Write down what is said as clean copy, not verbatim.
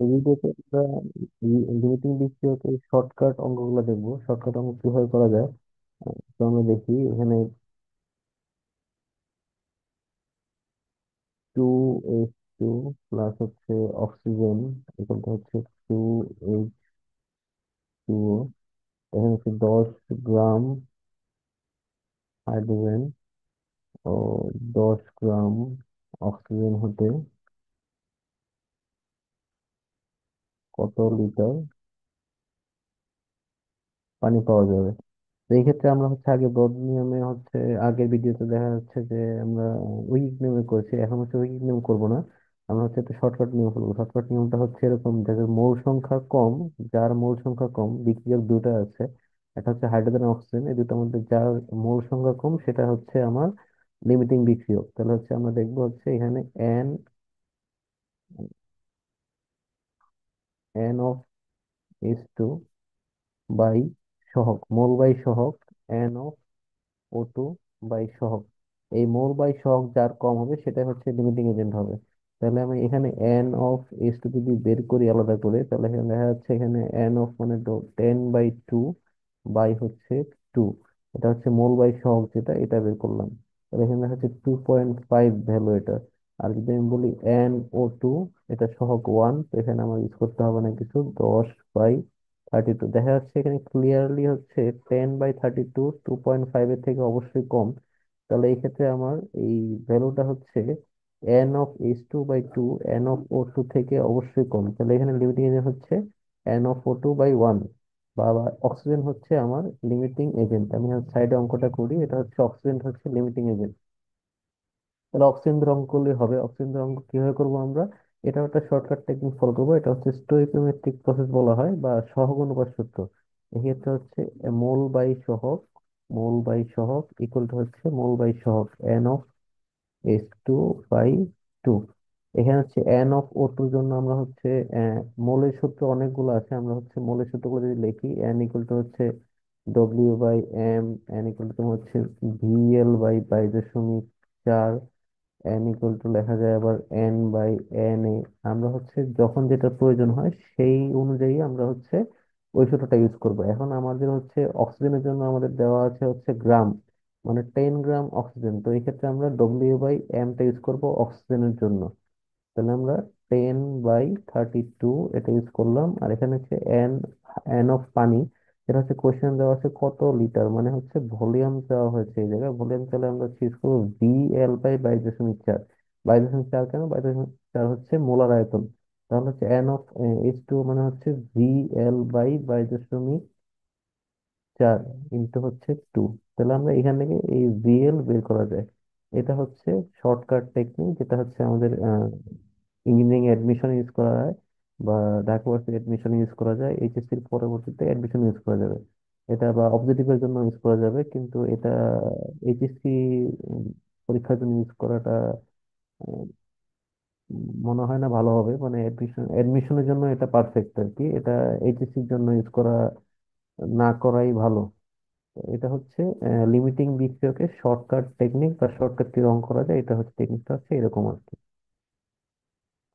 এই ভিডিওতে আমরা লিমিটিং বিষয়কে শর্টকাট অঙ্কগুলো দেখবো, শর্টকাট অঙ্ক কিভাবে করা যায়। তো আমরা দেখি এখানে 2H2 প্লাস হচ্ছে অক্সিজেন এখানটা হচ্ছে 2H2O। এখানে হচ্ছে 10 গ্রাম হাইড্রোজেন ও 10 গ্রাম অক্সিজেন হতে কত লিটার পানি পাওয়া যাবে। তো এই ক্ষেত্রে আমরা হচ্ছে আগে ব্রড নিয়মে হচ্ছে আগের ভিডিওতে দেখা যাচ্ছে যে আমরা উইক নিয়মে করেছি, এখন হচ্ছে উইক নিয়ম করব না। আমরা হচ্ছে একটা শর্টকাট নিয়ম করবো। শর্টকাট নিয়মটা হচ্ছে এরকম, যাদের মোল সংখ্যা কম, যার মোল সংখ্যা কম, বিক্রিয়ক দুটো আছে, একটা হচ্ছে হাইড্রোজেন অক্সিজেন, এই দুটোর মধ্যে যার মোল সংখ্যা কম সেটা হচ্ছে আমার লিমিটিং বিক্রিয়ক। তাহলে হচ্ছে আমরা দেখবো হচ্ছে এখানে N of H2 বাই সহগ, মোল বাই সহগ, NO2 বাই সহগ। এই মোল বাই সহগ যার কম হবে সেটাই হচ্ছে লিমিটিং এজেন্ট হবে। তাহলে আমি এখানে N of H2 যদি বের করি আলাদা করে, তাহলে এখানে দেখা যাচ্ছে এখানে N of মানে 10/2 বাই হচ্ছে 2। এটা হচ্ছে মোল বাই সহগ, যেটা এটা বের করলাম। তাহলে এখানে দেখা যাচ্ছে 2.5 ভ্যালু এটা। আর যদি আমি বলি NO2, এটা সহগ 1, তো এখানে আমার ইউজ করতে হবে না কিছু, 10/32। দেখা যাচ্ছে এখানে ক্লিয়ারলি হচ্ছে 10/32 2.5 এর থেকে অবশ্যই কম। তাহলে এই ক্ষেত্রে আমার এই ভ্যালুটা হচ্ছে N of H2/2 NO2 থেকে অবশ্যই কম। তাহলে এখানে লিমিটিং এজেন্ট হচ্ছে NO2/1, বা অক্সিজেন হচ্ছে আমার লিমিটিং এজেন্ট। আমি সাইডে অঙ্কটা করি, এটা হচ্ছে অক্সিজেন হচ্ছে লিমিটিং এজেন্ট। তাহলে অক্সিজেন অঙ্ক করলে হবে। অক্সিজেন অঙ্ক কিভাবে করবো আমরা, এটা একটা শর্টকাট টেকনিক ফলো করবো। এটা হচ্ছে স্টোইকিওমেট্রিক প্রসেস বলা হয়, বা সহগ অনুপাত সূত্র। এক্ষেত্রে হচ্ছে মোল বাই সহগ, মোল বাই সহগ ইকুয়াল টু হচ্ছে মোল বাই সহগ N of H2/2। এখানে হচ্ছে N of O2 জন্য আমরা হচ্ছে মোলের সূত্র অনেকগুলো আছে, আমরা হচ্ছে মোলের সূত্রগুলো যদি লিখি, N ইকুয়াল টু হচ্ছে W/M, N ইকুয়াল টু হচ্ছে VL/22.4, এন ইকুয়াল টু লেখা যায় আবার N/Na। আমরা হচ্ছে যখন যেটা প্রয়োজন হয় সেই অনুযায়ী আমরা হচ্ছে ওই সূত্রটা ইউজ করব। এখন আমাদের হচ্ছে অক্সিজেনের জন্য আমাদের দেওয়া আছে হচ্ছে গ্রাম, মানে 10 গ্রাম অক্সিজেন। তো এই ক্ষেত্রে আমরা W/M টা ইউজ করব অক্সিজেনের জন্য। তাহলে আমরা 10/32 এটা ইউজ করলাম। আর এখানে হচ্ছে এন, এন অফ পানি, এটা হচ্ছে কোশ্চেন দেওয়া আছে কত লিটার, মানে হচ্ছে ভলিউম দেওয়া হয়েছে এই জায়গায় ভলিউম। তাহলে আমরা ইউজ করবো VL/22.4। 22.4 কেন, 22.4 হচ্ছে মোলার আয়তন। তাহলে হচ্ছে N of H2 মানে হচ্ছে VL/22.4 ইন্টু হচ্ছে 2। তাহলে আমরা এখান থেকে এই VL বের করা যায়। এটা হচ্ছে শর্টকাট টেকনিক, যেটা হচ্ছে আমাদের ইঞ্জিনিয়ারিং অ্যাডমিশন ইউজ করা হয়, বা ঢাকা ভার্সিটি অ্যাডমিশন ইউজ করা যায়, এইচএসসির পরবর্তীতে অ্যাডমিশন ইউজ করা যাবে এটা, বা অবজেক্টিভের জন্য ইউজ করা যাবে। কিন্তু এটা এইচএসসি পরীক্ষার জন্য ইউজ করাটা উম, মনে হয় না ভালো হবে। মানে অ্যাডমিশনের জন্য এটা পারফেক্ট আর কি, এটা এইচএসসির জন্য ইউজ করা না করাই ভালো। তো এটা হচ্ছে লিমিটিং বিক্রিয়কের শর্টকাট টেকনিক, বা শর্টকাট কি রং করা যায়, এটা হচ্ছে টেকনিকটা হচ্ছে এরকম আর কি।